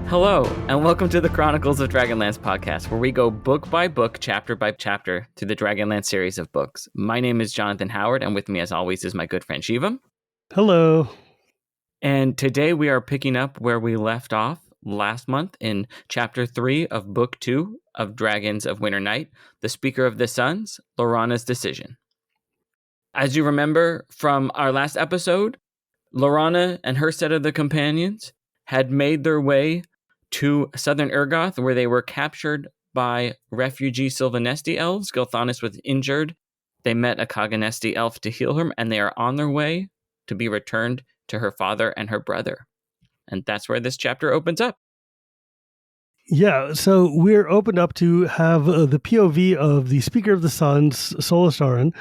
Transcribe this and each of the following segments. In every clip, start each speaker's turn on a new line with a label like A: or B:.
A: Hello, and welcome to the Chronicles of Dragonlance podcast, where we go book by book, chapter by chapter, through the Dragonlance series of books. My name is Jonathan Howard, and with me, as always, is my good friend Shivam.
B: Hello.
A: And today we are picking up where we left off last month in chapter 3 of book 2 of Dragons of Winternight, The Speaker of the Suns, Laurana's Decision. As you remember from our last episode, Laurana and her set of the companions had made their way to southern Urgoth, where they were captured by refugee Sylvanesti elves. Gilthanas was injured. They met a Kaganesti elf to heal her, and they are on their way to be returned to her father and her brother. And that's where this chapter opens up.
B: Yeah, so we're opened up to have the POV of the Speaker of the Suns, Solastaran,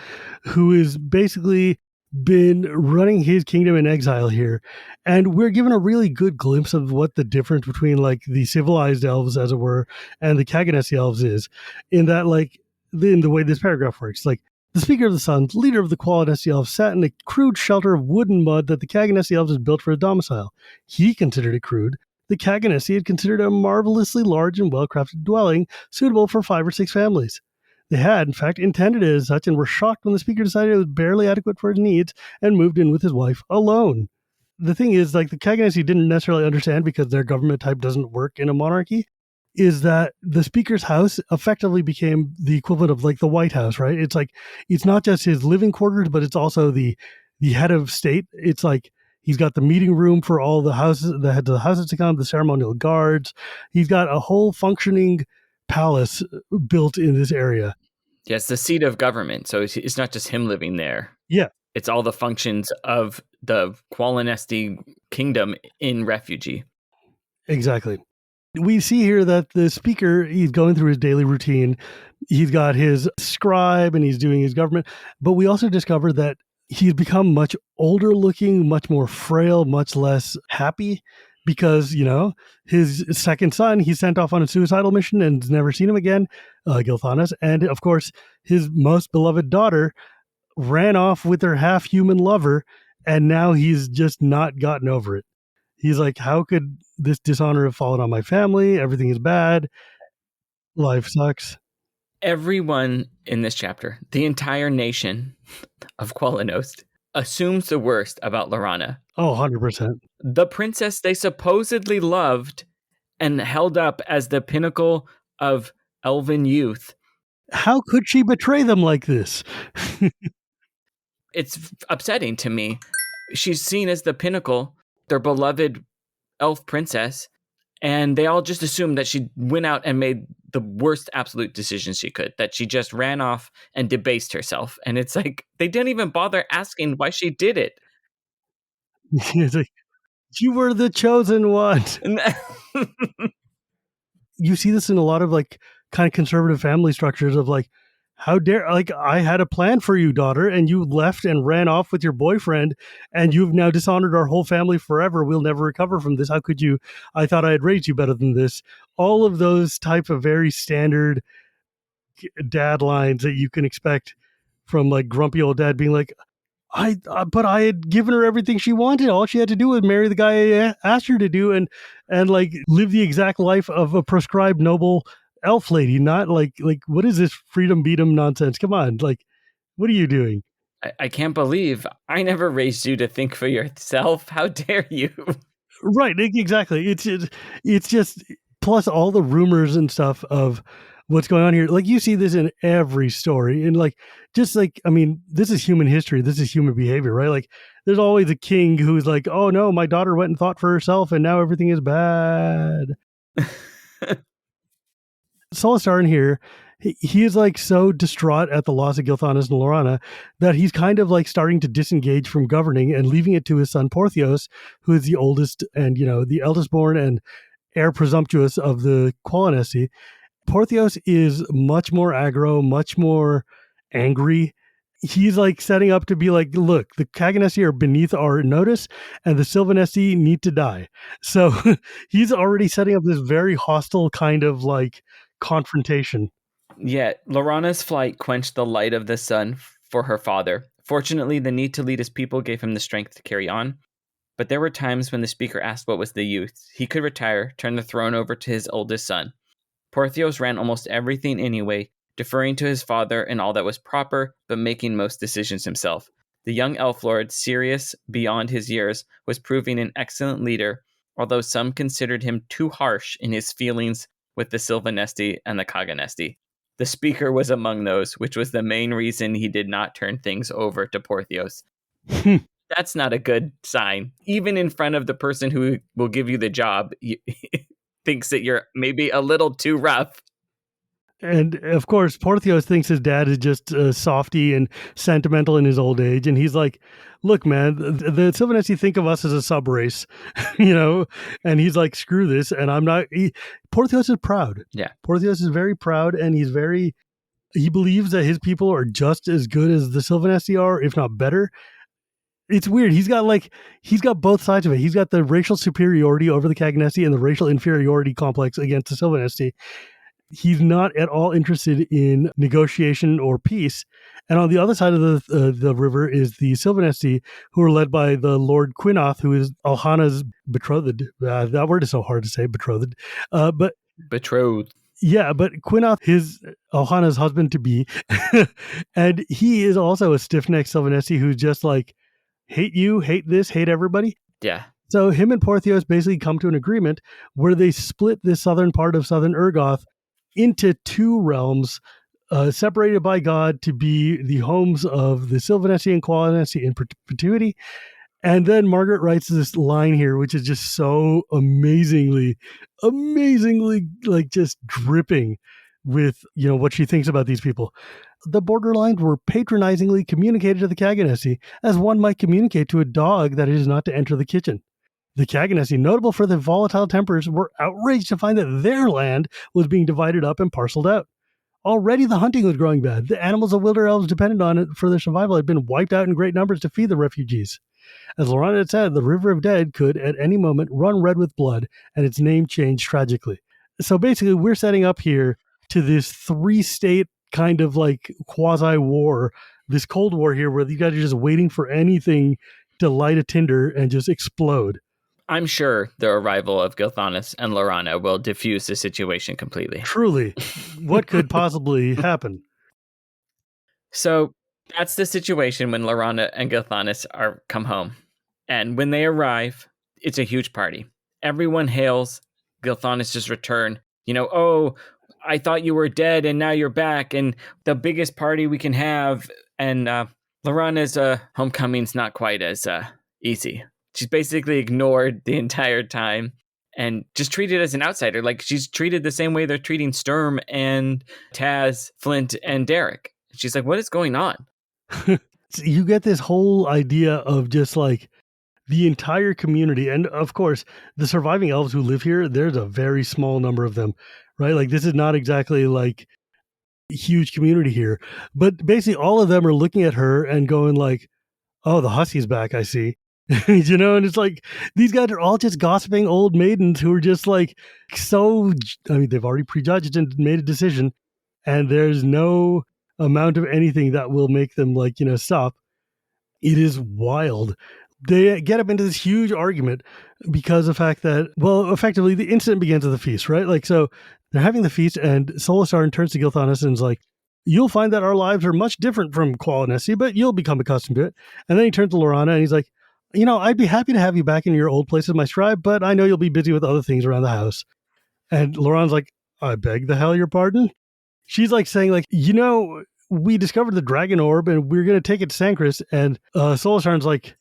B: who is basically been running his kingdom in exile here. And we're given a really good glimpse of what the difference between like the civilized elves, as it were, and the Kaganesi elves is, in that like in the way this paragraph works. Like the Speaker of the Suns, leader of the Qualinesti elves, sat in a crude shelter of wood and mud that the Kaganesi elves had built for a domicile. He considered it crude. The Kaganesi had considered it a marvelously large and well-crafted dwelling suitable for 5 or 6 families. They had, in fact, intended it as such and were shocked when the speaker decided it was barely adequate for his needs and moved in with his wife alone. The thing is, like, the Kaganesi didn't necessarily understand, because their government type doesn't work in a monarchy, is that the speaker's house effectively became the equivalent of, like, the White House, right? It's like, it's not just his living quarters, but it's also the head of state. It's like, he's got the meeting room for all the houses, the heads of the houses to come, the ceremonial guards. He's got a whole functioning palace built in this area.
A: Yeah, it's the seat of government, so it's not just him living there.
B: Yeah.
A: It's all the functions of the Qualinesti kingdom in refugee.
B: Exactly. We see here that the speaker, he's going through his daily routine. He's got his scribe and he's doing his government. But we also discover that he's become much older looking, much more frail, much less happy, because, you know, his second son, he sent off on a suicidal mission and has never seen him again, Gilthanas. And of course, his most beloved daughter ran off with her half-human lover, and now he's just not gotten over it. He's like, how could this dishonor have fallen on my family? Everything is bad. Life sucks.
A: Everyone in this chapter, the entire nation of Qualinost, assumes the worst about Laurana.
B: Oh, 100%.
A: The princess they supposedly loved and held up as the pinnacle of elven youth.
B: How could she betray them like this?
A: It's upsetting to me. She's seen as the pinnacle, their beloved elf princess, and they all just assumed that she went out and made the worst absolute decisions she could, that she just ran off and debased herself. And it's like, they didn't even bother asking why she did it.
B: It's like, you were the chosen one. You see this in a lot of like kind of conservative family structures of like, how dare, like, I had a plan for you, daughter, and you left and ran off with your boyfriend, and you've now dishonored our whole family forever. We'll never recover from this. How could you? I thought I had raised you better than this. All of those type of very standard dad lines that you can expect from like grumpy old dad being like, but I had given her everything she wanted. All she had to do was marry the guy I asked her to do, and like live the exact life of a proscribed noble elf lady. Not like what is this freedom beat 'em nonsense? Come on, like, what are you doing?
A: I can't believe I never raised you to think for yourself. How dare you?
B: Right, exactly. It's just, plus all the rumors and stuff of what's going on here. Like, you see this in every story, and like, just like, I mean, this is human history. This is human behavior, right? Like, there's always a king who's like, oh no, my daughter went and thought for herself, and now everything is bad. Solastaran here, he is like so distraught at the loss of Gilthanas and Laurana that he's kind of like starting to disengage from governing and leaving it to his son Porthios, who is the oldest and, you know, the eldest born and heir presumptuous of the Qualinesti. Porthios is much more aggro, much more angry. He's like setting up to be like, look, the Kaganesti are beneath our notice and the Sylvanesti need to die. So he's already setting up this very hostile kind of like confrontation.
A: Yeah, Laurana's flight quenched the light of the sun for her father. Fortunately, the need to lead his people gave him the strength to carry on. But there were times when the speaker asked what was the use. He could retire, turn the throne over to his oldest son. Portheos ran almost everything anyway, deferring to his father in all that was proper, but making most decisions himself. The young elf lord, serious beyond his years, was proving an excellent leader, although some considered him too harsh in his feelings with the Silvanesti and the Kaganesti. The speaker was among those, which was the main reason he did not turn things over to Portheos. That's not a good sign. Even in front of the person who will give you the job, thinks that you're maybe a little too rough.
B: And of course, Portheos thinks his dad is just softy and sentimental in his old age. And he's like, look, man, the Silvanesti think of us as a sub race, and he's like, screw this. And I'm not. Portheos is proud.
A: Yeah.
B: Portheos is very proud, and he believes that his people are just as good as the Silvanesti are, if not better. It's weird. He's got both sides of it. He's got the racial superiority over the Kaganesti and the racial inferiority complex against the Silvanesti. He's not at all interested in negotiation or peace. And on the other side of the river is the Silvanesti, who are led by the Lord Quinoth, who is Alhana's betrothed. That word is so hard to say, betrothed.
A: Betrothed.
B: Yeah, but Quinoth is Alhana's husband-to-be. And he is also a stiff-necked Silvanesti who's just like, hate you, hate this, hate everybody.
A: Yeah.
B: So him and Portheos basically come to an agreement where they split the southern part of southern Urgoth into two realms, separated by God to be the homes of the Silvanesti and Qualinesti in perpetuity. And then Margaret writes this line here, which is just so amazingly, like just dripping with, what she thinks about these people. The borderlines were patronizingly communicated to the Kaganesti as one might communicate to a dog that it is not to enter the kitchen. The Kaganesti, notable for their volatile tempers, were outraged to find that their land was being divided up and parceled out. Already the hunting was growing bad. The animals the Wilder Elves depended on it for their survival had been wiped out in great numbers to feed the refugees. As Laurana had said, the River of Dead could, at any moment, run red with blood, and its name changed tragically. So basically, we're setting up here to this three-state kind of like quasi-war, this Cold War here, where these guys are just waiting for anything to light a tinder and just explode.
A: I'm sure the arrival of Gilthanas and Laurana will diffuse the situation completely.
B: Truly, what could possibly happen?
A: So that's the situation when Laurana and Gilthanas come home. And when they arrive, it's a huge party. Everyone hails Gilthanas' return. Oh, I thought you were dead and now you're back, and the biggest party we can have. And Laurana's homecoming's not quite as easy. She's basically ignored the entire time and just treated as an outsider. Like, she's treated the same way they're treating Sturm and Taz, Flint, and Derek. She's like, what is going on?
B: You get this whole idea of just like the entire community. And of course, the surviving elves who live here, there's a very small number of them, right? Like, this is not exactly like a huge community here. But basically, all of them are looking at her and going like, oh, the Hussey's back, I see. And it's like, these guys are all just gossiping old maidens who are just like, they've already prejudged and made a decision, and there's no amount of anything that will make them stop. It is wild. They get up into this huge argument because of the fact that, effectively the incident begins at the feast, right? Like, so they're having the feast and Solasarn turns to Gilthanas and is like, you'll find that our lives are much different from Qualinesti, but you'll become accustomed to it. And then he turns to Laurana and he's like, I'd be happy to have you back in your old place as my scribe, but I know you'll be busy with other things around the house. And Laurana's like, I beg the hell your pardon? She's like saying like, we discovered the dragon orb and we're going to take it to Sancris. And Solasarn's like,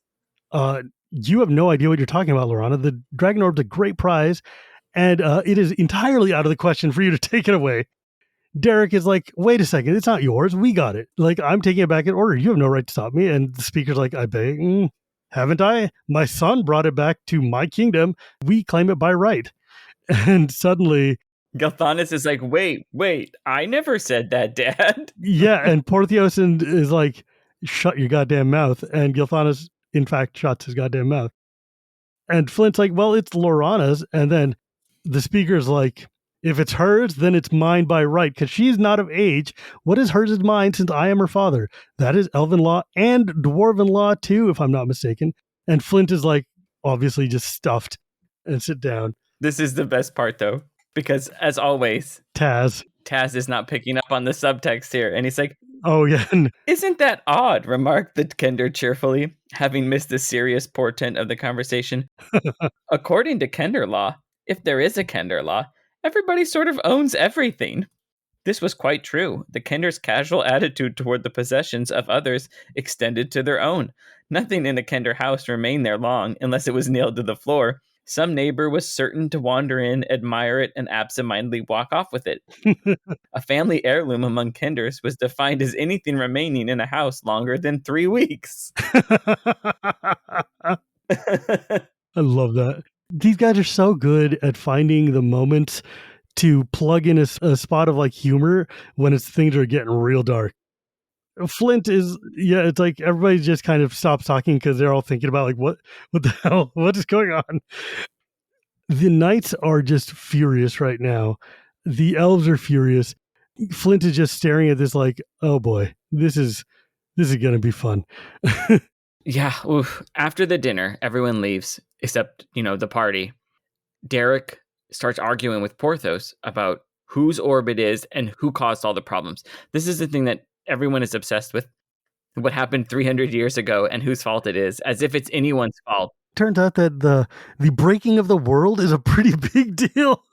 B: you have no idea what you're talking about, Laurana. The dragon orb's a great prize, and it is entirely out of the question for you to take it away. Derek is like, wait a second, it's not yours. We got it. Like, I'm taking it back in order. You have no right to stop me. And the speaker's like, I beg, haven't I? My son brought it back to my kingdom. We claim it by right. And suddenly
A: Gilthanas is like, wait, I never said that, Dad.
B: Yeah, and Portheos is like, shut your goddamn mouth. And Gilthanas, in fact, shuts his goddamn mouth. And Flint's like, well, it's Laurana's. And then the speaker's like, if it's hers, then it's mine by right, because she's not of age. What is hers is mine, since I am her father. That is elven law and dwarven law, too, if I'm not mistaken. And Flint is like, obviously just stuffed, and sit down.
A: This is the best part, though, because as always,
B: Taz.
A: Taz is not picking up on the subtext here. And he's like,
B: oh, yeah.
A: Isn't that odd? Remarked the Kender cheerfully, having missed the serious portent of the conversation. According to Kender law, if there is a Kender law, everybody sort of owns everything. This was quite true. The Kender's casual attitude toward the possessions of others extended to their own. Nothing in a Kender house remained there long, unless it was nailed to the floor. Some neighbor was certain to wander in, admire it, and absentmindedly walk off with it. A family heirloom among Kenders was defined as anything remaining in a house longer than 3 weeks.
B: I love that. These guys are so good at finding the moments to plug in a spot of like humor when things are getting real dark. Flint is, it's like everybody just kind of stops talking because they're all thinking about like, what the hell, what is going on? The knights are just furious right now. The elves are furious. Flint is just staring at this like, oh boy, this is going to be fun.
A: Yeah. Oof. After the dinner, everyone leaves except, the party. Derek starts arguing with Porthos about whose orb it is and who caused all the problems. This is the thing that everyone is obsessed with. What happened 300 years ago and whose fault it is, as if it's anyone's fault.
B: Turns out that the breaking of the world is a pretty big deal.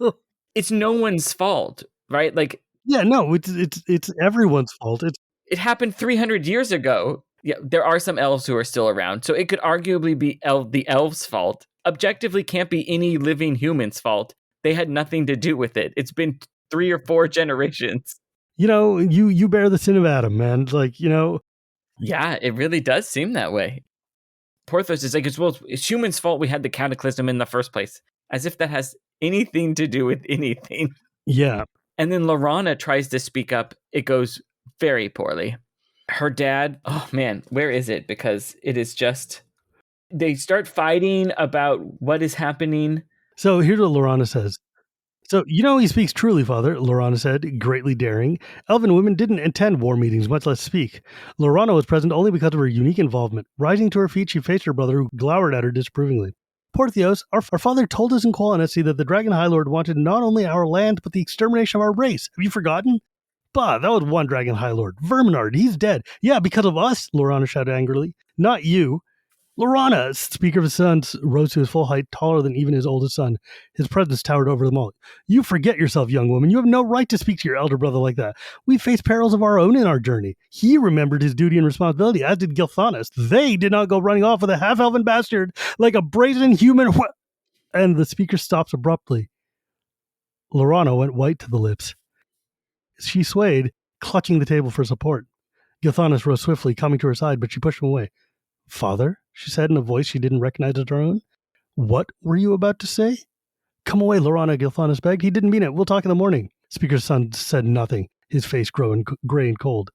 A: It's no one's fault, right? Like,
B: yeah, no, it's everyone's fault.
A: It happened 300 years ago. Yeah, there are some elves who are still around, so it could arguably be the elves' fault. Objectively, can't be any living human's fault. They had nothing to do with it. It's been 3 or 4 generations.
B: You bear the sin of Adam, man. Like,
A: Yeah, it really does seem that way. Porthos is like, it's humans' fault we had the cataclysm in the first place. As if that has anything to do with anything.
B: Yeah.
A: And then Laurana tries to speak up. It goes very poorly. Her dad, oh man, where is it? Because it is just, they start fighting about what is happening.
B: So here's what Laurana says. So, he speaks truly, Father, Laurana said, greatly daring. Elven women didn't attend war meetings, much less speak. Laurana was present only because of her unique involvement. Rising to her feet, she faced her brother, who glowered at her disapprovingly. Porthos, our father told us in Qualanacy that the Dragon High Lord wanted not only our land, but the extermination of our race. Have you forgotten? Bah, that was one Dragon High Lord. Verminard, he's dead. Yeah, because of us, Laurana shouted angrily. Not you. Laurana, Speaker of the Sons, rose to his full height, taller than even his oldest son. His presence towered over them all. You forget yourself, young woman. You have no right to speak to your elder brother like that. We faced perils of our own in our journey. He remembered his duty and responsibility, as did Gilthanas. They did not go running off with a half-elven bastard like a brazen human. And the speaker stops abruptly. Laurana went white to the lips. She swayed, clutching the table for support. Gilthanas rose swiftly, coming to her side, but she pushed him away. Father, she said in a voice she didn't recognize as her own. What were you about to say? Come away, Laurana, Gilthanas begged. He didn't mean it. We'll talk in the morning. Speaker's son said nothing, his face growing gray and cold.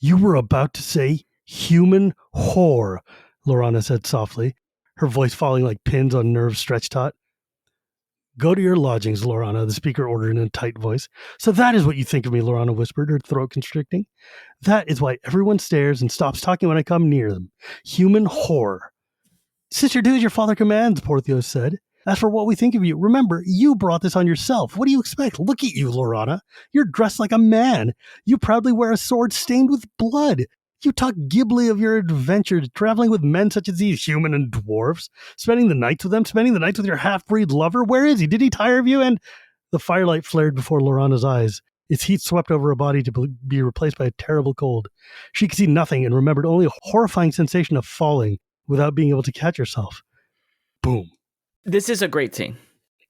B: You were about to say human whore, Laurana said softly, her voice falling like pins on nerves stretched taut. Go to your lodgings, Laurana, the speaker ordered in a tight voice. So that is what you think of me, Laurana whispered, her throat constricting. That is why everyone stares and stops talking when I come near them. Human whore. Sister, do as your father commands, Porthos said. As for what we think of you, remember, you brought this on yourself. What do you expect? Look at you, Laurana. You're dressed like a man. You proudly wear a sword stained with blood. You talk glibly of your adventures, traveling with men such as these, human and dwarves, spending the nights with them, spending the nights with your half-breed lover. Where is he? Did he tire of you? And the firelight flared before Laurana's eyes. Its heat swept over her body to be replaced by a terrible cold. She could see nothing and remembered only a horrifying sensation of falling without being able to catch herself. Boom.
A: This is a great scene.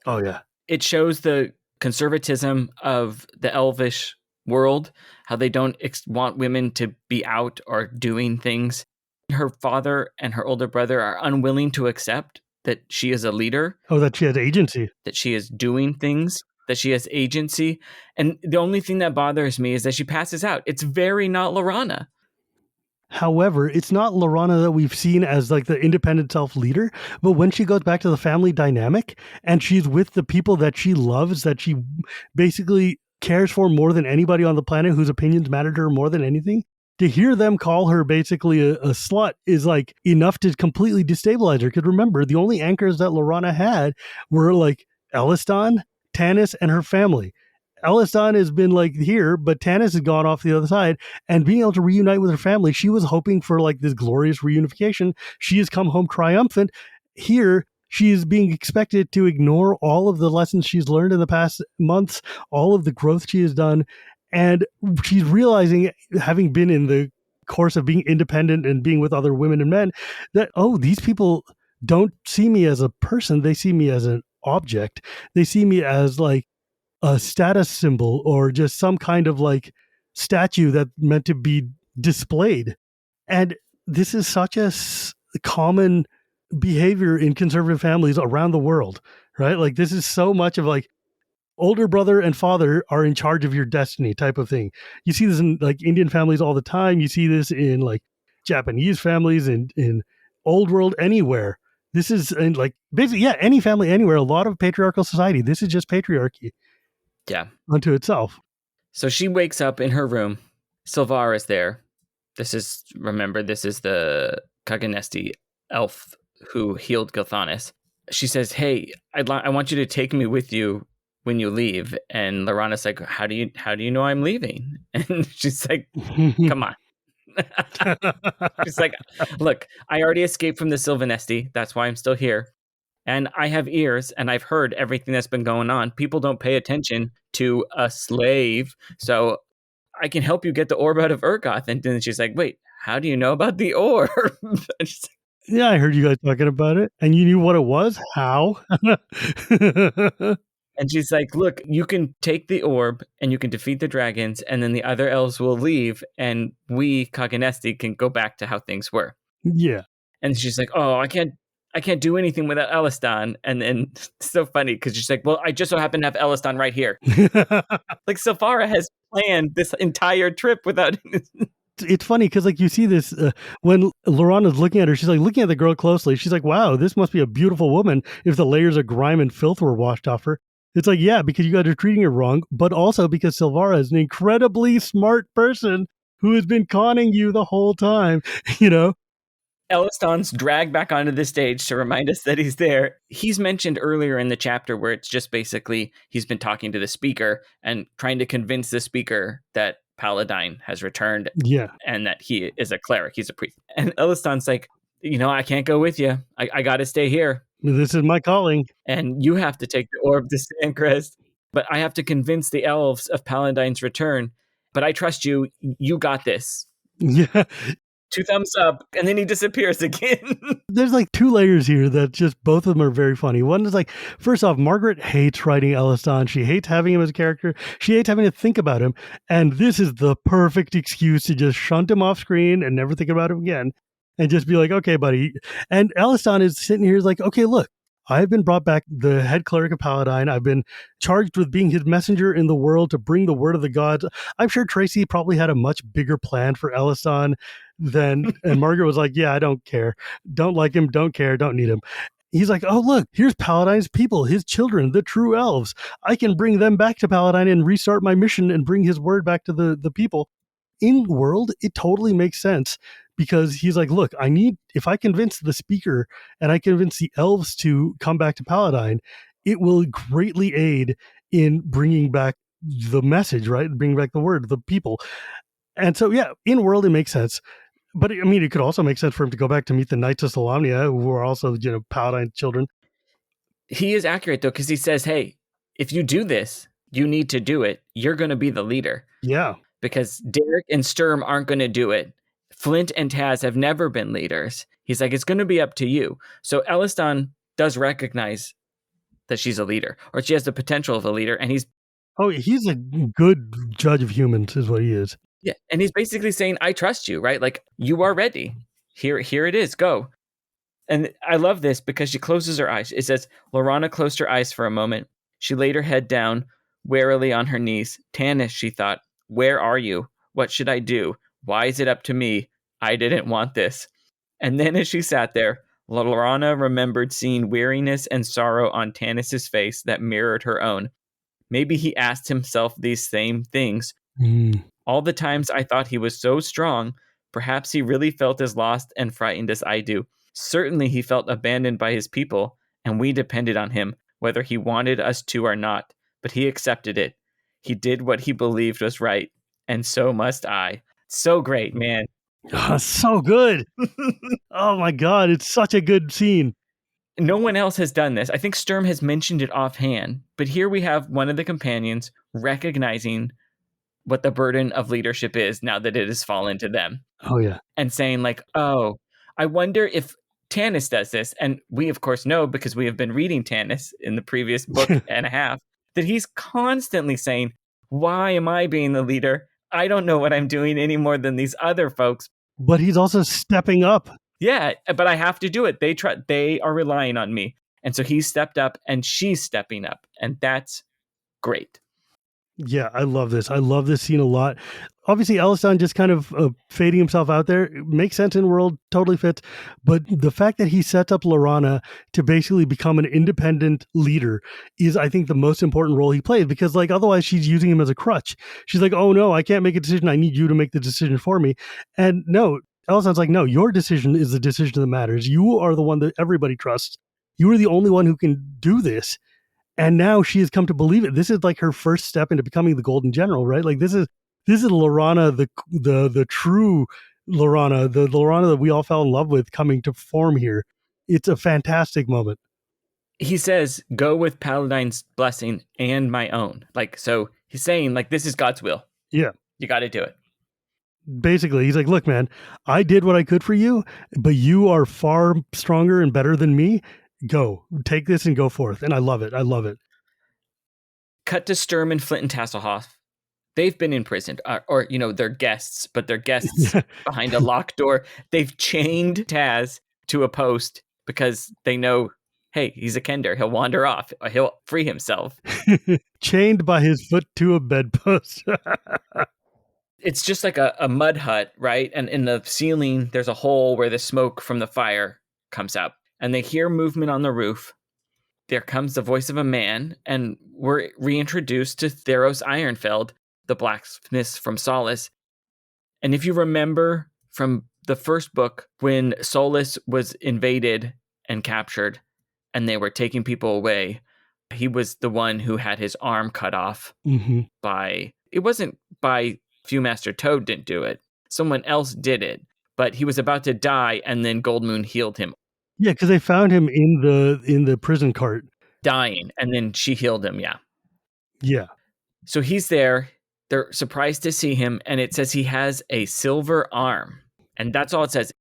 B: Oh, yeah.
A: It shows the conservatism of the elvish world, how they don't want women to be out or doing things. Her father and her older brother are unwilling to accept that she is a leader.
B: Oh, that she has agency.
A: That she is doing things, that she has agency. And the only thing that bothers me is that she passes out. It's very not Laurana.
B: However, it's not Laurana that we've seen as like the independent self-leader, but when she goes back to the family dynamic and she's with the people that she loves, that she basically cares for more than anybody on the planet, whose opinions matter to her more than anything, to hear them call her basically a slut is like enough to completely destabilize her. Because remember, the only anchors that Laurana had were like Elistan, Tanis, and her family. Elistan has been like here, but Tanis has gone off the other side, and being able to reunite with her family, she was hoping for like this glorious reunification. She has come home triumphant. Here, she is being expected to ignore all of the lessons she's learned in the past months, all of the growth she has done, and she's realizing, having been in the course of being independent and being with other women and men, that, oh, these people don't see me as a person. They see me as an object. They see me as like a status symbol or just some kind of like statue that meant to be displayed. And this is such a common behavior in conservative families around the world, right? Like this is so much of like older brother and father are in charge of your destiny type of thing. You see this in like Indian families all the time. You see this in like Japanese families, in old world, anywhere. This is in like basically, yeah, any family anywhere, a lot of patriarchal society. This is just patriarchy.
A: Yeah.
B: Unto itself.
A: So she wakes up in her room. Silvara is there. This is the Kaganesti elf who healed Gilthanis. She says, hey, I want you to take me with you when you leave. And Laurana's like, how do you know I'm leaving? And she's like, come on. She's like, look, I already escaped from the Sylvanesti. That's why I'm still here. And I have ears and I've heard everything that's been going on. People don't pay attention to a slave. So I can help you get the orb out of Urgoth. And then she's like, wait, how do you know about the orb?
B: Yeah, I heard you guys talking about it. And you knew what it was? How?
A: And she's like, look, you can take the orb and you can defeat the dragons. And then the other elves will leave. And we, Kaganesti, can go back to how things were.
B: Yeah.
A: And she's like, oh, I can't do anything without Elistan. And then it's so funny because she's like, well, I just so happen to have Elistan right here. Like Silvara has planned this entire trip without.
B: It's funny because like you see this when Laurana's looking at her, she's like looking at the girl closely. She's like, wow, this must be a beautiful woman if the layers of grime and filth were washed off her. It's like, yeah, because you guys are treating her wrong, but also because Silvara is an incredibly smart person who has been conning you the whole time, you know?
A: Elistan's dragged back onto the stage to remind us that he's there. He's mentioned earlier in the chapter where it's just basically he's been talking to the speaker and trying to convince the speaker that Paladine has returned.
B: Yeah.
A: And that he is a cleric. He's a priest. And Elistan's like, I can't go with you. I got to stay here.
B: This is my calling.
A: And you have to take the orb to Sandcrest. But I have to convince the elves of Paladine's return. But I trust you. You got this.
B: Yeah.
A: 2 thumbs up, and then he disappears again.
B: There's like 2 layers here that just both of them are very funny. One is like, first off, Margaret hates writing Elistan. She hates having him as a character. She hates having to think about him. And this is the perfect excuse to just shunt him off screen and never think about him again. And just be like, okay, buddy. And Elistan is sitting here is like, okay, look, I've been brought back the head cleric of Paladine. I've been charged with being his messenger in the world to bring the word of the gods. I'm sure Tracy probably had a much bigger plan for Elistan than, and Margaret was like, yeah, I don't care. Don't like him, don't care, don't need him. He's like, oh, look, here's Paladine's people, his children, the true elves. I can bring them back to Paladine and restart my mission and bring his word back to the people. In world, it totally makes sense. Because he's like, look, if I convince the speaker and I convince the elves to come back to Paladine, it will greatly aid in bringing back the message, right? Bringing back the word, the people. And so, yeah, in world, it makes sense. But I mean, it could also make sense for him to go back to meet the Knights of Solamnia, who are also, Paladine children.
A: He is accurate, though, because he says, hey, if you do this, you need to do it. You're going to be the leader.
B: Yeah.
A: Because Derek and Sturm aren't going to do it. Flint and Taz have never been leaders. He's like, it's going to be up to you. So Elistan does recognize that she's a leader, or she has the potential of a leader, and he's
B: a good judge of humans, is what he is.
A: Yeah, and he's basically saying, I trust you, right? Like, you are ready. Here it is. Go. And I love this because she closes her eyes. It says, Laurana closed her eyes for a moment. She laid her head down, warily on her knees. Tanis, she thought, where are you? What should I do? Why is it up to me? I didn't want this. And then as she sat there, Laurana remembered seeing weariness and sorrow on Tanis's face that mirrored her own. Maybe he asked himself these same things. All the times I thought he was so strong, perhaps he really felt as lost and frightened as I do. Certainly he felt abandoned by his people, and we depended on him, whether he wanted us to or not. But he accepted it. He did what he believed was right, and so must I. So great, man.
B: So good. Oh my God, it's such a good scene.
A: No one else has done this. I think Sturm has mentioned it offhand, but here we have one of the companions recognizing what the burden of leadership is now that it has fallen to them.
B: Oh yeah.
A: And saying like, oh, I wonder if Tanis does this. And we, of course, know because we have been reading Tanis in the previous book and a half, that he's constantly saying, why am I being the leader? I don't know what I'm doing any more than these other folks.
B: But he's also stepping up.
A: Yeah, but I have to do it. They are relying on me. And so he stepped up and she's stepping up. And that's great.
B: Yeah, I love this. I love this scene a lot. Obviously, Alistan just kind of fading himself out there. It makes sense in the world, totally fits. But the fact that he sets up Laurana to basically become an independent leader is, I think, the most important role he plays. Because, like, otherwise she's using him as a crutch. She's like, oh, no, I can't make a decision. I need you to make the decision for me. And no, Alistan's like, no, your decision is the decision that matters. You are the one that everybody trusts. You are the only one who can do this. And now she has come to believe it. This is like her first step into becoming the Golden General, right? Like this is Laurana, the true Laurana, the Laurana that we all fell in love with coming to form here. It's a fantastic moment.
A: He says, go with Paladine's blessing and my own. Like, so he's saying, like, this is God's will.
B: Yeah.
A: You got to do it.
B: Basically, he's like, look, man, I did what I could for you, but you are far stronger and better than me. Go, take this and go forth. And I love it. I love it.
A: Cut to Sturm and Flint and Tasselhoff. They've been imprisoned, or, you know, they're guests, but they're guests behind a locked door. They've chained Taz to a post because they know, hey, he's a Kender. He'll wander off. He'll free himself.
B: Chained by his foot to a bedpost.
A: It's just like a mud hut, right? And in the ceiling, there's a hole where the smoke from the fire comes up. And they hear movement on the roof. There comes the voice of a man, and we're reintroduced to Theros Ironfeld, the blacksmith from Solace. And if you remember from the first book, when Solace was invaded and captured, and they were taking people away, he was the one who had his arm cut off by... It wasn't by Viewmaster Toad didn't do it. Someone else did it. But he was about to die, and then Goldmoon healed him.
B: Yeah, because they found him in the prison cart.
A: Dying, and then she healed him, yeah.
B: Yeah.
A: So he's there. They're surprised to see him, and it says he has a silver arm. And that's all it says.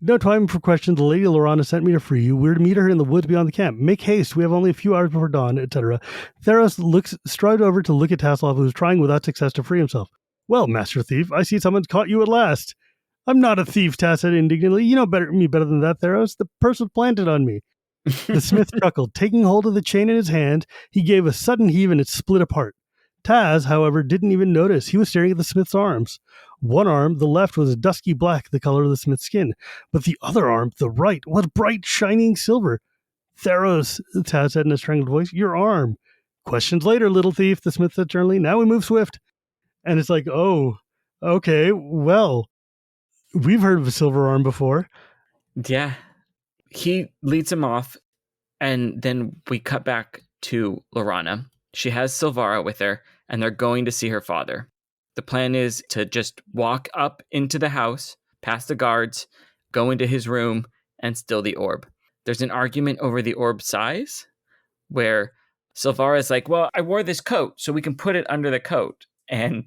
B: No time for questions. The Lady Laurana sent me to free you. We're to meet her in the woods beyond the camp. Make haste. We have only a few hours before dawn, etc. Theros strode over to look at Tasselhoff, who was trying without success to free himself. Well, Master Thief, I see someone's caught you at last. I'm not a thief, Taz said indignantly. You know me better than that, Theros. The purse was planted on me. The smith chuckled. Taking hold of the chain in his hand, he gave a sudden heave and it split apart. Taz, however, didn't even notice. He was staring at the smith's arms. One arm, the left, was dusky black, the color of the smith's skin. But the other arm, the right, was bright, shining silver. Theros, Taz said in a strangled voice, your arm. Questions later, little thief, the smith said sternly. Now we move swift. And it's like, oh, okay, well... We've heard of a silver arm before.
A: Yeah. He leads him off, and then we cut back to Laurana. She has Silvara with her, and they're going to see her father. The plan is to just walk up into the house, past the guards, go into his room, and steal the orb. There's an argument over the orb size, where Silvara's like, well, I wore this coat, so we can put it under the coat. And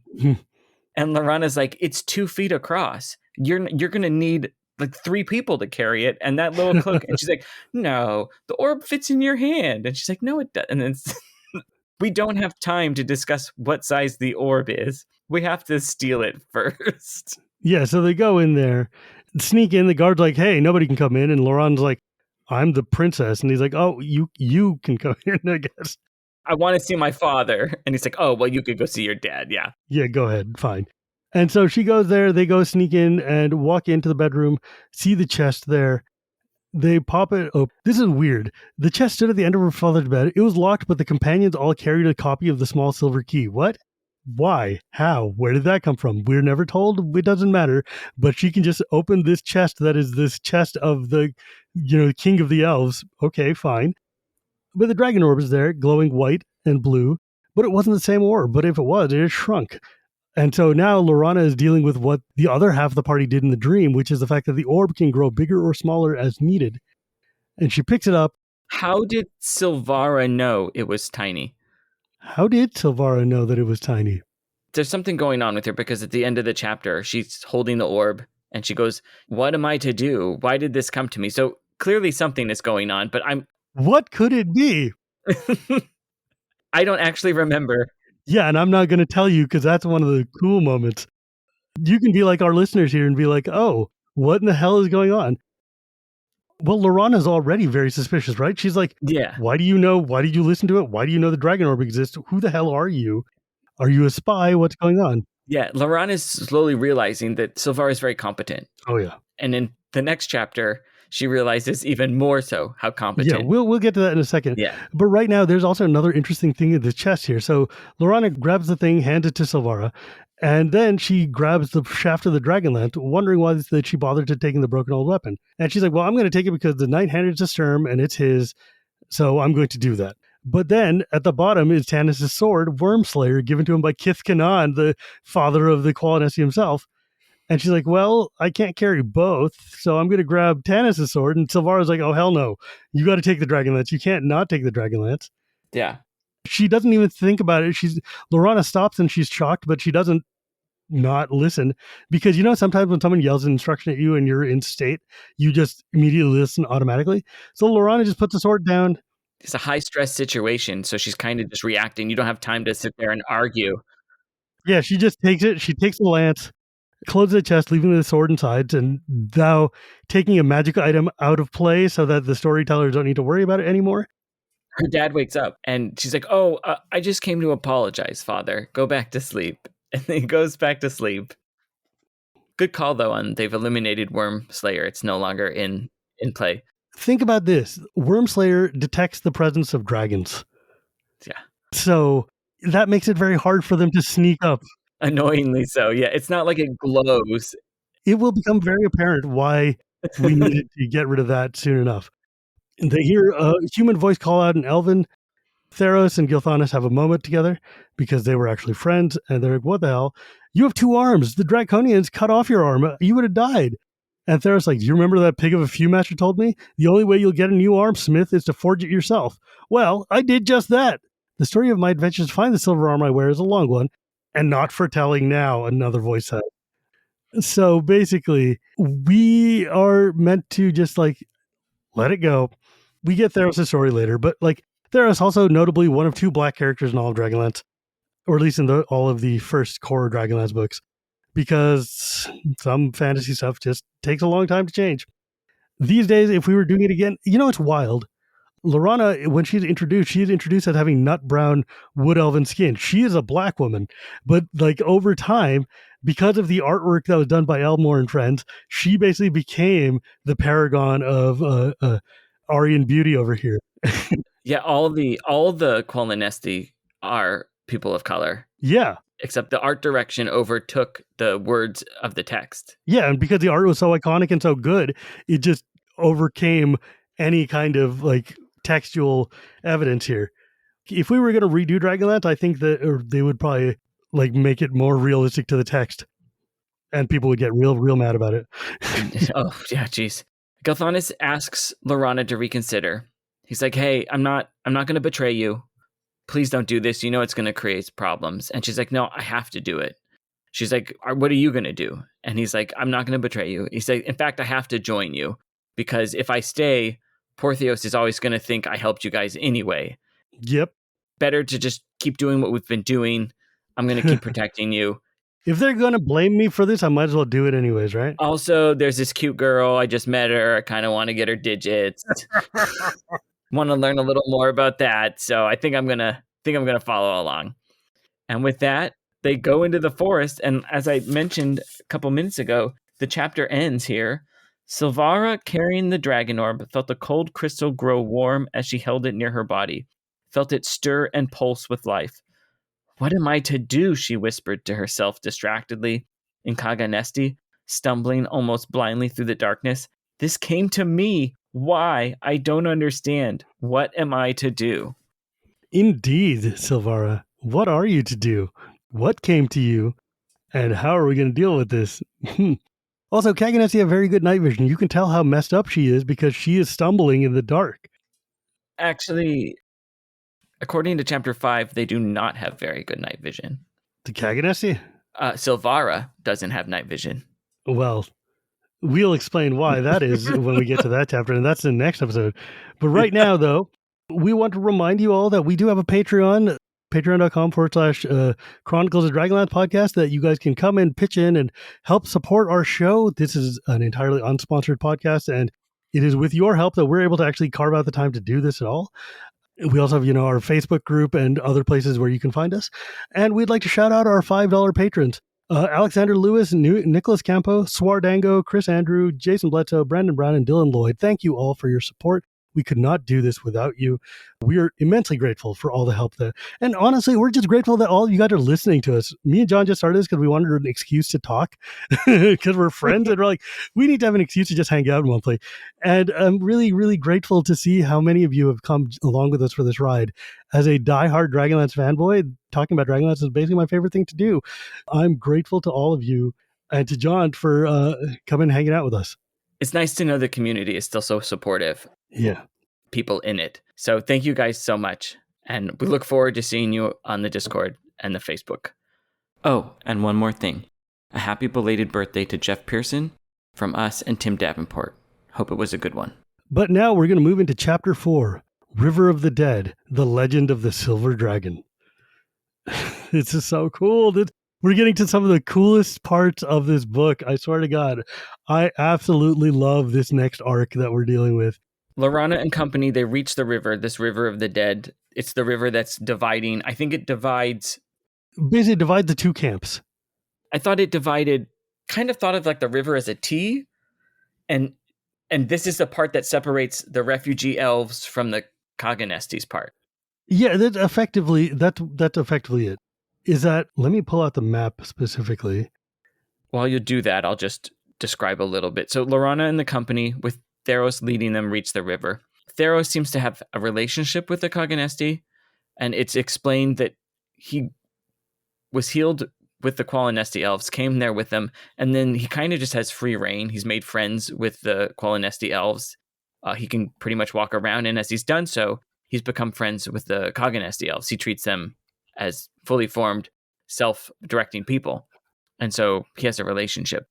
A: Laurana's like, it's 2 feet across. You're going to need like 3 people to carry it. And that little cloak. And she's like, no, the orb fits in your hand. And she's like, no, it doesn't. And then we don't have time to discuss what size the orb is. We have to steal it first.
B: Yeah. So they go in there, sneak in. The guard's like, hey, nobody can come in. And Laurana's like, I'm the princess. And he's like, oh, you can come in, I guess.
A: I want to see my father. And he's like, oh, well, you could go see your dad. Yeah.
B: Yeah, go ahead. Fine. And so she goes there, they go sneak in and walk into the bedroom, see the chest there. They pop it open. This is weird. The chest stood at the end of her father's bed. It was locked, but the companions all carried a copy of the small silver key. What? Why? How? Where did that come from? We're never told. It doesn't matter. But she can just open this chest that is this chest of the, king of the elves. Okay, fine. But the dragon orb is there, glowing white and blue. But it wasn't the same orb. But if it was, it had shrunk. And so now Laurana is dealing with what the other half of the party did in the dream, which is the fact that the orb can grow bigger or smaller as needed. And she picks it up.
A: How did Silvara know it was tiny?
B: How did Silvara know that it was tiny?
A: There's something going on with her because at the end of the chapter, she's holding the orb and she goes, "What am I to do? Why did this come to me?" So clearly something is going on, but
B: What could it be?
A: I don't actually remember.
B: Yeah, and I'm not going to tell you because that's one of the cool moments. You can be like our listeners here and be like, oh, what in the hell is going on? Well, Laurana's already very suspicious, right? She's like,
A: Yeah.
B: Why do you know? Why did you listen to it? Why do you know the dragon orb exists? Who the hell are you? Are you a spy? What's going on?
A: Yeah, Laurana is slowly realizing that Silvara is very competent.
B: Oh, yeah.
A: And in the next chapter, she realizes even more so how competent.
B: Yeah, we'll get to that in a second.
A: Yeah.
B: But right now, there's also another interesting thing in the chest here. So Laurana grabs the thing, hands it to Silvara, and then she grabs the shaft of the Dragonlance, wondering why that she bothered to taking the broken old weapon. And she's like, well, I'm going to take it because the knight handed it to Sturm, and it's his, so I'm going to do that. But then at the bottom is Tanis' sword, Wormslayer, given to him by Kith Kanan, the father of the Qualinesi himself. And she's like, well, I can't carry both, so I'm going to grab Tanis' sword. And Silvara's like, oh, hell no. You got to take the Dragonlance. You can't not take the Dragonlance.
A: Yeah.
B: She doesn't even think about it. Laurana stops and she's shocked, but she doesn't not listen. Because, sometimes when someone yells an instruction at you and you're in state, you just immediately listen automatically. So Laurana just puts the sword down.
A: It's a high stress situation, so she's kind of just reacting. You don't have time to sit there and argue.
B: Yeah, she just takes it. She takes the lance, closes the chest, leaving the sword inside, and thou taking a magic item out of play so that the storytellers don't need to worry about it anymore.
A: Her dad wakes up and she's like, oh, I just came to apologize, Father. Go back to sleep. And he goes back to sleep. Good call, though, on they've eliminated Wormslayer. It's no longer in play.
B: Think about this. Wormslayer detects the presence of dragons.
A: Yeah.
B: So that makes it very hard for them to sneak up.
A: Annoyingly so. Yeah, it's not like it glows.
B: It will become very apparent why we needed to get rid of that soon enough. And they hear a human voice call out in Elven. Theros and Gilthanas have a moment together because they were actually friends. And they're like, what the hell? You have 2 arms. The Draconians cut off your arm. You would have died. And Theros like, do you remember that pig of a few master told me? The only way you'll get a new arm, Smith, is to forge it yourself. Well, I did just that. The story of my adventures to find the silver arm I wear is a long one, and not for telling now, another voice said. So basically, we are meant to just let it go. We get Theros' story later, but Theros also notably one of 2 black characters in all of Dragonlance, or at least in all of the first core Dragonlance books, because some fantasy stuff just takes a long time to change. These days, if we were doing it again, it's wild. Laurana, when she's introduced as having nut brown wood elven skin. She is a black woman, but over time, because of the artwork that was done by Elmore and friends, she basically became the paragon of Aryan beauty over here.
A: Yeah, all the Qualinesti are people of color.
B: Yeah.
A: Except the art direction overtook the words of the text.
B: Yeah, and because the art was so iconic and so good, it just overcame any kind of textual evidence here. If we were going to redo Dragonlance, I think that they would probably make it more realistic to the text, and people would get real mad about it.
A: Oh yeah, geez. Gilthanas asks Laurana to reconsider. He's like, "Hey, I'm not going to betray you. Please don't do this. It's going to create problems." And she's like, "No, I have to do it." She's like, "What are you going to do?" And he's like, "I'm not going to betray you." He's like, "In fact, I have to join you because if I stay, Portheos is always going to think I helped you guys anyway.
B: Yep.
A: Better to just keep doing what we've been doing. I'm going to keep protecting you.
B: If they're going to blame me for this, I might as well do it anyways, right?"
A: Also, there's this cute girl. I just met her. I kind of want to get her digits. Want to learn a little more about that. So I think I'm going to follow along." And with that, they go into the forest. And as I mentioned a couple minutes ago, the chapter ends here. Silvara, carrying the dragon orb, felt the cold crystal grow warm as she held it near her body, felt it stir and pulse with life. What am I to do? She whispered to herself distractedly in Kaganesti, stumbling almost blindly through the darkness. This came to me. Why? I don't understand. What am I to do?
B: Indeed, Silvara. What are you to do? What came to you? And how are we going to deal with this? Also, Kaganesi have very good night vision. You can tell how messed up she is because she is stumbling in the dark.
A: Actually, according to chapter 5, they do not have very good night vision.
B: The Kaganesi?
A: Silvara doesn't have night vision.
B: Well, we'll explain why that is when we get to that chapter, and that's the next episode. But right now, though, we want to remind you all that we do have a Patreon, patreon.com/Chronicles of Dragonlance podcast, that you guys can come and pitch in and help support our show. This is an entirely unsponsored podcast, and it is with your help that we're able to actually carve out the time to do this at all. We also have, our Facebook group and other places where you can find us. And we'd like to shout out our $5 patrons. Alexander Lewis, Nicholas Campo, Swardango, Chris Andrew, Jason Bledsoe, Brandon Brown, and Dylan Lloyd. Thank you all for your support. We could not do this without you. We are immensely grateful for all the help and honestly, we're just grateful that all of you guys are listening to us. Me and John just started this because we wanted an excuse to talk because we're friends and we're like, we need to have an excuse to just hang out monthly. And I'm really, really grateful to see how many of you have come along with us for this ride. As a diehard Dragonlance fanboy, talking about Dragonlance is basically my favorite thing to do. I'm grateful to all of you and to John for coming and hanging out with us.
A: It's nice to know the community is still so supportive.
B: Yeah.
A: People in it. So thank you guys so much. And we look forward to seeing you on the Discord and the Facebook. Oh, and one more thing. A happy belated birthday to Jeff Pearson from us and Tim Davenport. Hope it was a good one.
B: But now we're going to move into Chapter 4, River of the Dead, The Legend of the Silver Dragon. This is so cool. We're getting to some of the coolest parts of this book. I swear to God, I absolutely love this next arc that we're dealing with.
A: Laurana and company, they reach the river, this River of the Dead. It's the river that's dividing. I think it divides...
B: Basically divide the two camps.
A: I thought it divided, kind of thought of like the river as a T. And this is the part that separates the refugee elves from the Kaganestes part.
B: Yeah, that's effectively it. Is that, let me pull out the map specifically.
A: While you do that, I'll just describe a little bit. So Laurana and the company, with Theros leading them, reach the river. Theros seems to have a relationship with the Kaganesti, and it's explained that he was healed with the Qualinesti elves, came there with them, and then he kind of just has free reign. He's made friends with the Qualinesti elves. He can pretty much walk around, and as he's done so, he's become friends with the Kaganesti elves. He treats them as fully formed, self-directing people. And so he has a relationship.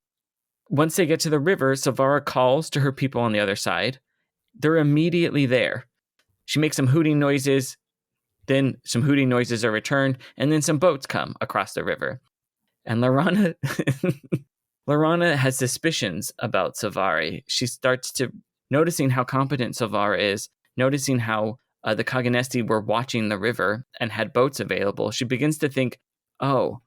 A: Once they get to the river, Silvara calls to her people on the other side. They're immediately there. She makes some hooting noises. Then some hooting noises are returned. And then some boats come across the river. And Laurana has suspicions about Silvari. She starts to noticing how competent Silvara is, noticing how the Kaganesti were watching the river and had boats available. She begins to think, oh,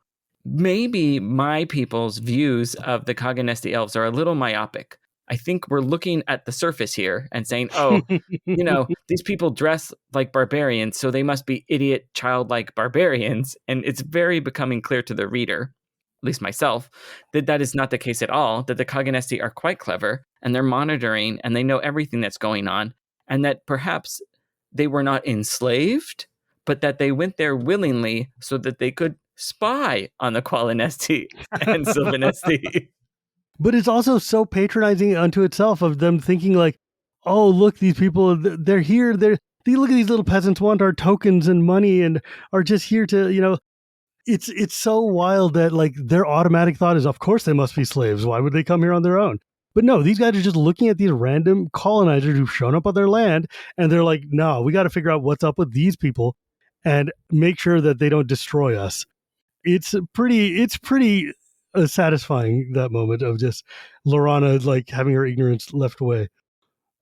A: maybe my people's views of the Kaganesti elves are a little myopic. I think we're looking at the surface here and saying, oh, these people dress like barbarians, so they must be idiot, childlike barbarians. And it's very becoming clear to the reader, at least myself, that is not the case at all, that the Kaganesti are quite clever and they're monitoring and they know everything that's going on, and that perhaps they were not enslaved, but that they went there willingly so that they could spy on the Qualinesti and Sylvanesti.
B: But it's also so patronizing unto itself of them thinking like, oh, look, these people, they're here. They look at these little peasants want our tokens and money and are just here to, it's so wild that like their automatic thought is, of course they must be slaves. Why would they come here on their own? But no, these guys are just looking at these random colonizers who've shown up on their land, and they're like, no, we got to figure out what's up with these people and make sure that they don't destroy us. It's pretty satisfying, that moment of just Laurana like having her ignorance left away.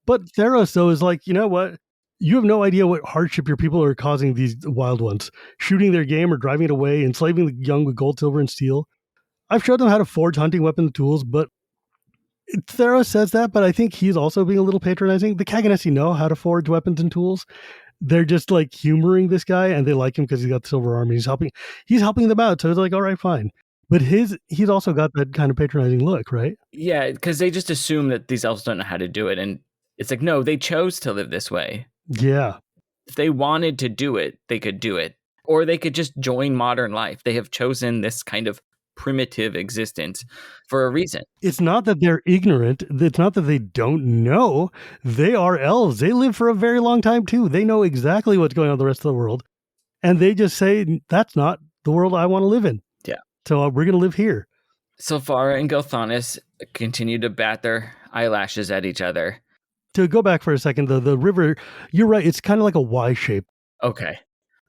B: But Theros, though, is like, you know what? You have no idea what hardship your people are causing these wild ones, shooting their game or driving it away, enslaving the young with gold, silver, and steel. I've showed them how to forge hunting weapons and tools, but Theros says that, but I think he's also being a little patronizing. The Kaganesi know how to forge weapons and tools. they're just like humoring this guy, and they like him because he's got the silver arm. And he's helping them out. So it's like, all right, fine. But he's also got that kind of patronizing look, right?
A: Yeah, because they just assume that these elves don't know how to do it. And it's like, no, they chose to live this way.
B: Yeah.
A: If they wanted to do it, they could do it. Or they could just join modern life. They have chosen this kind of primitive existence for a reason.
B: It's not that they're ignorant. It's not that they don't know. They are elves. They live for a very long time too. They know exactly what's going on in the rest of the world. And they just say, that's not the world I want to live in.
A: Yeah.
B: So we're going to live here.
A: Silvara and Gilthanas continue to bat their eyelashes at each other.
B: To go back for a second, the river, you're right. It's kind of like a Y shape.
A: Okay.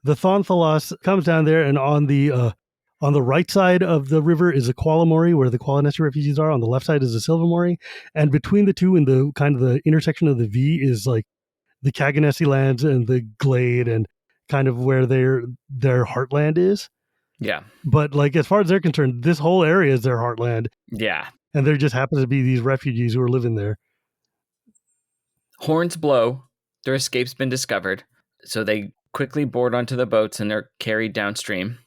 B: The Thonthalos comes down there, and on the right side of the river is the Qualamori, where the Qualinesti refugees are. On the left side is the Silvermori, and between the two, in the kind of the intersection of the V, is like the Kaganesti lands and the Glade, and kind of where their heartland is.
A: Yeah.
B: But like as far as they're concerned, this whole area is their heartland.
A: Yeah.
B: And there just happens to be these refugees who are living there.
A: Horns blow. Their escape's been discovered. So they quickly board onto the boats and they're carried downstream.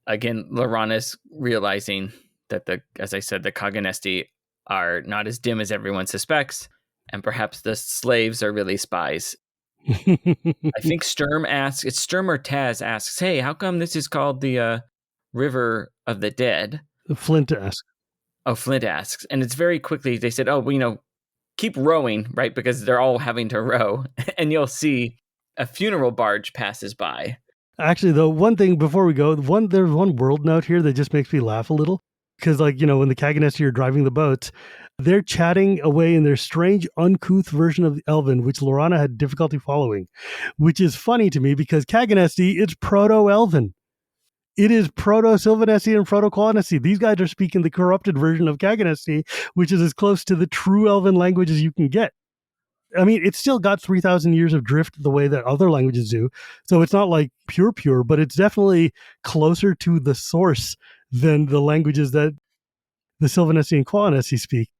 A: Again, Loranes realizing that as I said, the Kaganesti are not as dim as everyone suspects, and perhaps the slaves are really spies. I think Sturm asks, it's Sturm or Taz asks, hey, how come this is called the River of the Dead?
B: Flint asks.
A: Oh, Flint asks. And it's very quickly, they said, oh, well, keep rowing, right? Because they're all having to row. And you'll see a funeral barge passes by.
B: Actually, though, one thing before we go, there's one world note here that just makes me laugh a little. Because, like, when the Kaganesti are driving the boats, they're chatting away in their strange, uncouth version of Elven, which Laurana had difficulty following. Which is funny to me because Kaganesti, it's Proto-Elven. It is Proto-Sylvanesti and Proto-Qualinesti. These guys are speaking the corrupted version of Kaganesti, which is as close to the true Elven language as you can get. I mean, it's still got 3,000 years of drift the way that other languages do. So it's not like pure, but it's definitely closer to the source than the languages that the Sylvanesti and Qualinesti speak.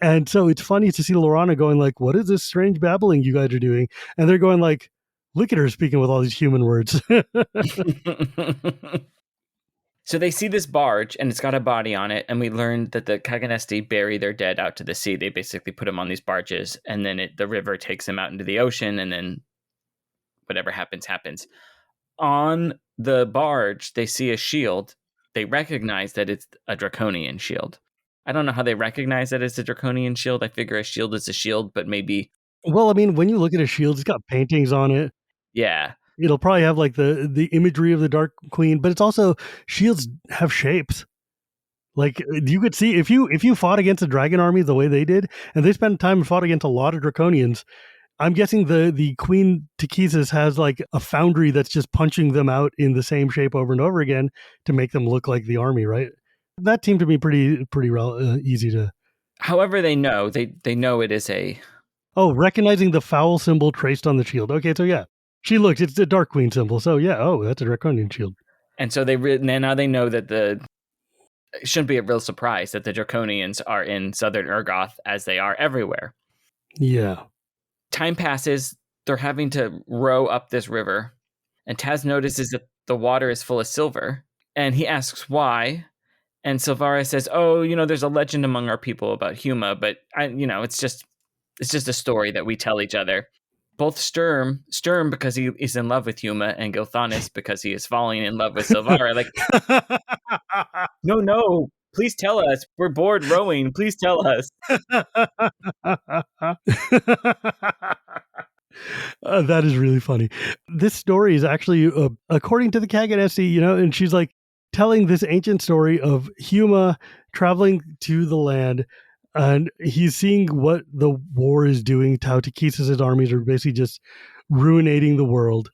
B: And so it's funny to see Laurana going like, what is this strange babbling you guys are doing? And they're going like, look at her speaking with all these human words.
A: So they see this barge, and it's got a body on it, and we learned that the Kaganesti bury their dead out to the sea. They basically put them on these barges, and then the river takes them out into the ocean, and then whatever happens, happens. On the barge, they see a shield. They recognize that it's a draconian shield. I don't know how they recognize that it's a draconian shield. I figure a shield is a shield, but maybe...
B: Well, I mean, when you look at a shield, it's got paintings on it.
A: Yeah.
B: It'll probably have like the imagery of the Dark Queen, but it's also, shields have shapes. Like you could see if you fought against a dragon army the way they did, and they spent time and fought against a lot of draconians, I'm guessing the Queen Takhisis has like a foundry that's just punching them out in the same shape over and over again to make them look like the army, right? That seemed to be pretty easy to.
A: However, they know it is a.
B: Oh, recognizing the foul symbol traced on the shield. Okay, so yeah. She looks, it's the Dark Queen symbol. So yeah, that's a draconian shield.
A: And so now they know that it shouldn't be a real surprise that the Draconians are in southern Urgoth as they are everywhere.
B: Yeah.
A: Time passes. They're having to row up this river. And Taz notices that the water is full of silver. And he asks why. And Silvara says, oh, there's a legend among our people about Huma, but it's just a story that we tell each other. Both Sturm because he is in love with Huma, and Gilthanas because he is falling in love with Silvara. Like, no, please tell us. We're bored rowing. Please tell us.
B: That is really funny. This story is actually, according to the Kaganesti, and she's like telling this ancient story of Huma traveling to the land. And he's seeing what the war is doing. How Takhisis' armies are basically just ruinating the world.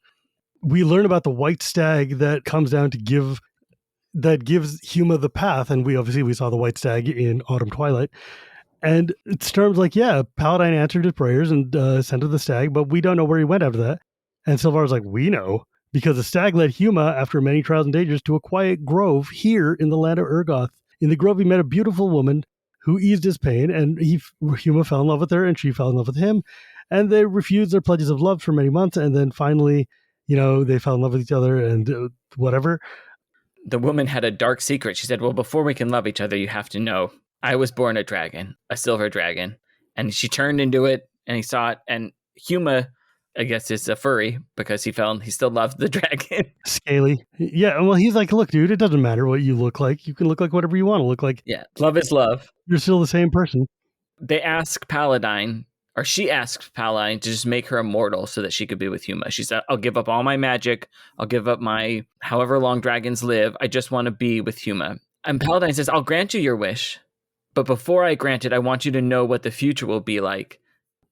B: We learn about the white stag that comes down gives Huma the path. And we saw the white stag in Autumn Twilight. And Sturm's like, yeah, Paladine answered his prayers and sent her the stag, but we don't know where he went after that. And Silvara's like, we know, because the stag led Huma, after many trials and dangers, to a quiet grove here in the land of Urgoth. In the grove, he met a beautiful woman who eased his pain, and Huma fell in love with her, and she fell in love with him. And they refused their pledges of love for many months. And then finally, they fell in love with each other and whatever.
A: The woman had a dark secret. She said, well, before we can love each other, you have to know I was born a dragon, a silver dragon. And she turned into it and he saw it. And Huma, I guess, is a furry because he still loved the dragon.
B: Scaly. Yeah. Well, he's like, look, dude, it doesn't matter what you look like. You can look like whatever you want to look like.
A: Yeah. Love is love.
B: You're still the same person.
A: They ask Paladine, or she asks Paladine to just make her immortal so that she could be with Huma. She said, I'll give up all my magic. I'll give up my however long dragons live. I just want to be with Huma. And Paladine says, I'll grant you your wish. But before I grant it, I want you to know what the future will be like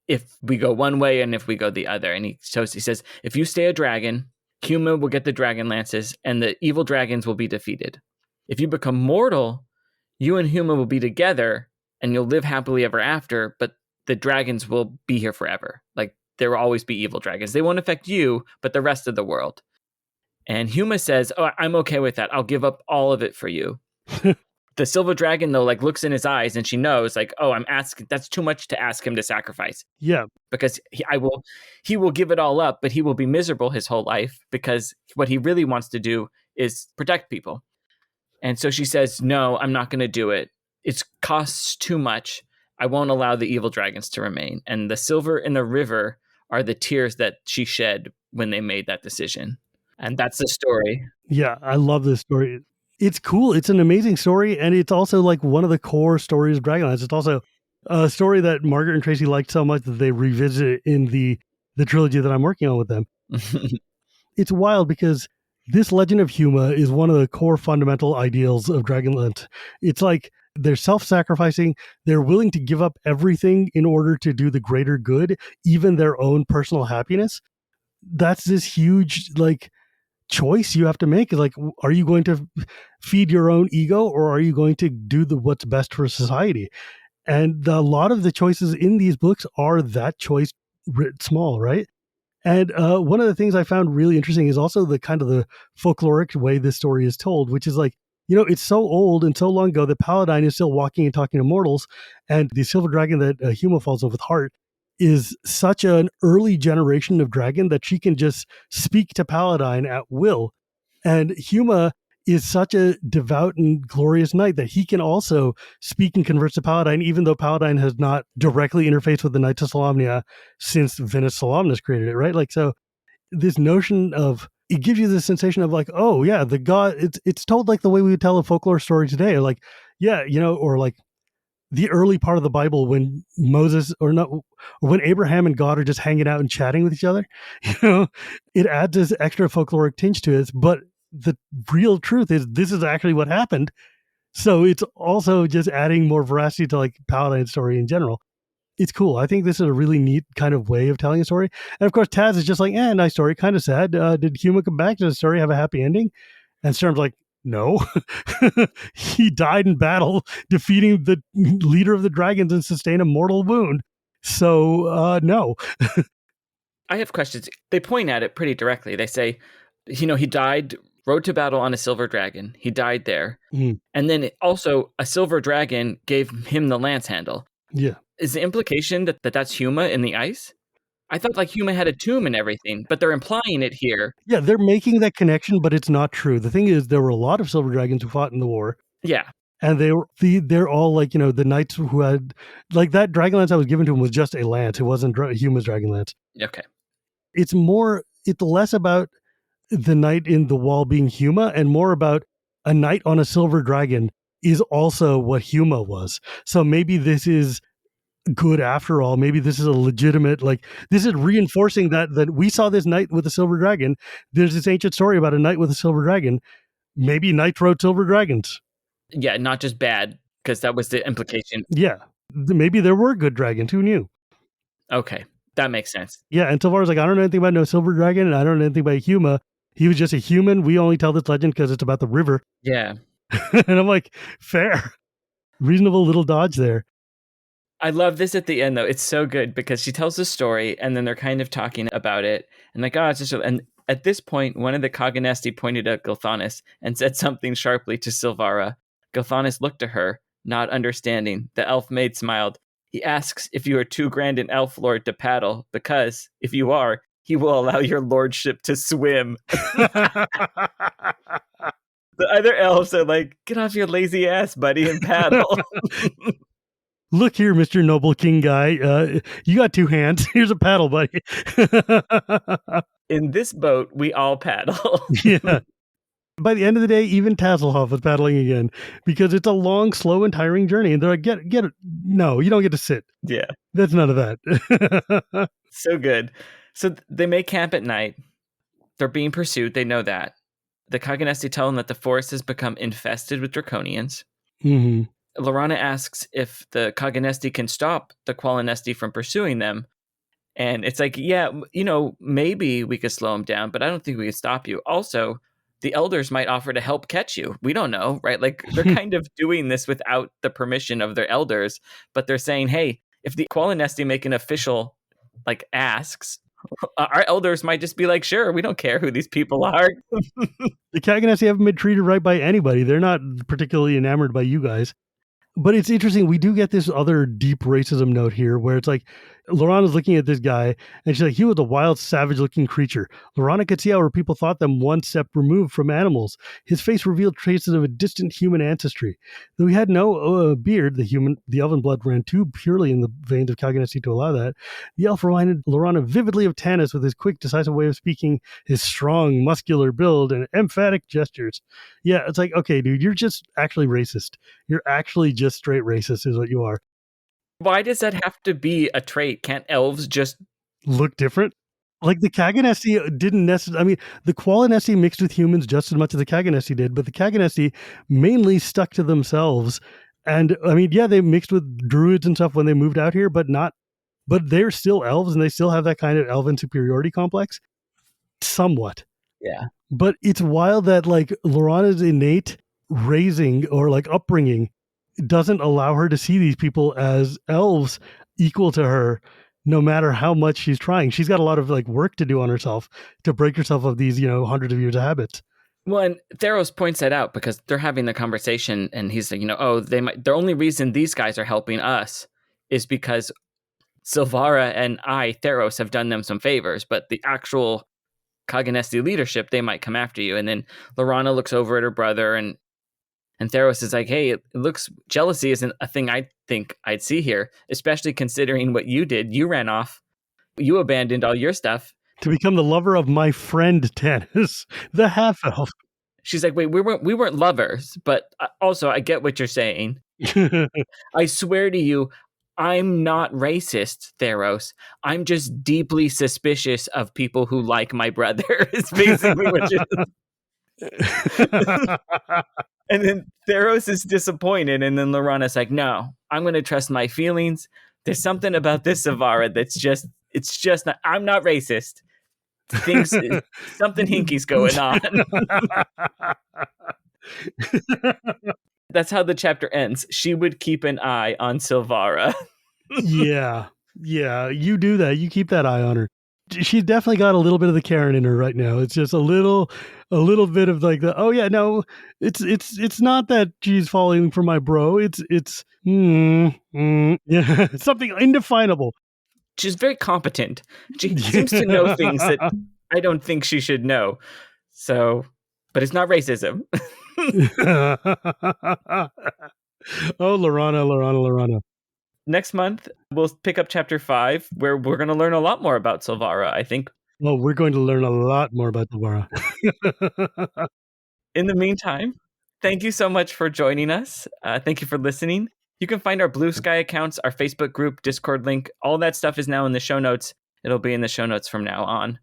A: if we go one way and if we go the other. And he says, if you stay a dragon, Huma will get the dragon lances and the evil dragons will be defeated. If you become mortal, you and Huma will be together and you'll live happily ever after, but the dragons will be here forever. Like, there will always be evil dragons. They won't affect you, but the rest of the world. And Huma says, oh, I'm okay with that. I'll give up all of it for you. The silver dragon, though, like, looks in his eyes and she knows, like, oh, that's too much to ask him to sacrifice.
B: Yeah.
A: Because he will give it all up, but he will be miserable his whole life because what he really wants to do is protect people. And so she says, no, I'm not going to do it. It costs too much. I won't allow the evil dragons to remain. And the silver in the river are the tears that she shed when they made that decision. And that's the story.
B: Yeah, I love this story. It's cool. It's an amazing story. And it's also like one of the core stories of Dragonlance. It's also a story that Margaret and Tracy liked so much that they revisit it in the trilogy that I'm working on with them. It's wild because this Legend of Huma is one of the core fundamental ideals of Dragonlance. It's like they're self-sacrificing. They're willing to give up everything in order to do the greater good, even their own personal happiness. That's this huge, like, choice you have to make. Is like, are you going to feed your own ego or are you going to do what's best for society? And a lot of the choices in these books are that choice writ small, right? And one of the things I found really interesting is also the kind of the folkloric way this story is told, which is like, it's so old and so long ago that Paladine is still walking and talking to mortals, and the silver dragon that Huma falls in love with, Heart, is such an early generation of dragon that she can just speak to Paladine at will. And Huma is such a devout and glorious knight that he can also speak and converse to Paladine, even though Paladine has not directly interfaced with the Knights of Solamnia since Venus Solamnis created it, right? Like, so this notion of, it gives you this sensation of like, oh yeah, the god, it's told like the way we would tell a folklore story today. Like, yeah, or like the early part of the Bible when Moses or when Abraham and God are just hanging out and chatting with each other, it adds this extra folkloric tinge to it. But the real truth is this is actually what happened. So it's also just adding more veracity to like Paladine's story in general. It's cool. I think this is a really neat kind of way of telling a story. And of course, Taz is just like, nice story, kind of sad. Did Huma come back? Does the story have a happy ending? And Storm's like, no. He died in battle, defeating the leader of the dragons and sustained a mortal wound. So, no.
A: I have questions. They point at it pretty directly. They say, he died, rode to battle on a silver dragon. He died there. And then also a silver dragon gave him the lance handle.
B: Yeah.
A: Is the implication that that's Huma in the ice? I thought like Huma had a tomb and everything, but they're implying it here.
B: Yeah, they're making that connection, but it's not true. The thing is, there were a lot of silver dragons who fought in the war.
A: Yeah.
B: And they're all like, the knights who had, like, that dragon lance that was given to him was just a lance. It wasn't Huma's dragon lance.
A: Okay.
B: It's less about the knight in the wall being Huma and more about a knight on a silver dragon is also what Huma was. So maybe this is good after all. Maybe this is a legitimate, like, this is reinforcing that we saw this knight with a silver dragon. There's this ancient story about a knight with a silver dragon. Maybe knights rode silver dragons.
A: Yeah, not just bad, because that was the implication.
B: Yeah. Maybe there were good dragons. Who knew? Okay.
A: That makes sense.
B: Yeah, and so far as like, I don't know anything about no silver dragon, and I don't know anything about Huma. He was just a human. We only tell this legend because it's about the river.
A: Yeah.
B: And I'm like, fair. Reasonable little dodge there.
A: I love this at the end, though. It's so good because she tells the story and then they're kind of talking about it. And like, oh, it's just... And at this point, one of the Cognesti pointed at Gilthanas and said something sharply to Silvara. Gilthanas looked to her, not understanding. The elf maid smiled. He asks if you are too grand an elf lord to paddle, because if you are, he will allow your lordship to swim. The other elves are like, get off your lazy ass, buddy, and paddle.
B: Look here, Mr. Noble King guy. You got 2 hands. Here's a paddle, buddy.
A: In this boat, we all paddle.
B: Yeah. By the end of the day, even Tasselhoff was paddling again because it's a long, slow, and tiring journey. And they're like, get it. No, you don't get to sit.
A: Yeah.
B: That's none of that.
A: So good. So they make camp at night. They're being pursued. They know that. The Kaganesti tell them that the forest has become infested with draconians.
B: Mm-hmm.
A: Laurana asks if the Kaganesti can stop the Qualinesti from pursuing them. And it's like, yeah, maybe we could slow them down, but I don't think we could stop you. Also, the elders might offer to help catch you. We don't know, right? Like, they're kind of doing this without the permission of their elders, but they're saying, hey, if the Qualinesti make an official, asks, our elders might just be like, sure, we don't care who these people are.
B: The Kaganesti haven't been treated right by anybody. They're not particularly enamored by you guys. But it's interesting. We do get this other deep racism note here where it's like Laurana's looking at this guy and she's like, he was a wild, savage looking creature. Laurana could see how her people thought them one step removed from animals. His face revealed traces of a distant human ancestry. Though he had no beard, the elven blood ran too purely in the veins of Kaganesti to allow that. The elf reminded Laurana vividly of Tanis with his quick, decisive way of speaking, his strong, muscular build, and emphatic gestures. Yeah, it's like, okay, dude, you're just actually racist. You're actually just straight racist is what you are.
A: Why does that have to be a trait? Can't elves just
B: look different? Like the Kaganesti didn't necessarily, I mean, the Qualinesti mixed with humans just as much as the Kaganesti did, but the Kaganesti mainly stuck to themselves. And I mean, yeah, they mixed with druids and stuff when they moved out here, but they're still elves and they still have that kind of elven superiority complex. Somewhat.
A: Yeah.
B: But it's wild that Laurana's innate raising or upbringing doesn't allow her to see these people as elves equal to her, no matter how much she's trying. She's got a lot of work to do on herself to break herself of these, hundreds of years of habits.
A: Well, and Theros points that out because they're having the conversation and he's like, the only reason these guys are helping us is because Silvara and Theros, have done them some favors, but the actual Kaganesti leadership, they might come after you. And then Laurana looks over at her brother and Theros is like, hey, it looks jealousy isn't a thing I think I'd see here, especially considering what you did. You ran off. You abandoned all your stuff.
B: To become the lover of my friend Tanis, the half-elf.
A: She's like, wait, we weren't lovers, but also I get what you're saying. I swear to you, I'm not racist, Theros. I'm just deeply suspicious of people who like my brother, is basically what you're... And then Theros is disappointed, and then Laurana's like, no, I'm going to trust my feelings. There's something about this Silvara that's just not, I'm not racist. Something hinky's going on. That's how the chapter ends. She would keep an eye on Silvara.
B: Yeah, you do that. You keep that eye on her. She's definitely got a little bit of the Karen in her right now. It's just a little bit of it's not that she's falling for my bro. It's yeah, something indefinable.
A: She's very competent. She seems to know things that I don't think she should know. So, but it's not racism.
B: Oh, Laurana. Next
A: month, we'll pick up chapter 5, where we're going to learn a lot more about Silvara, I think.
B: Well, we're going to learn a lot more about Silvara.
A: In the meantime, thank you so much for joining us. Thank you for listening. You can find our Blue Sky accounts, our Facebook group, Discord link. All that stuff is now in the show notes. It'll be in the show notes from now on.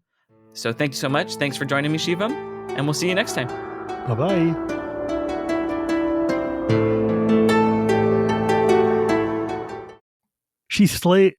A: So thank you so much. Thanks for joining me, Shivam. And we'll see you next time.
B: Bye-bye. She slay.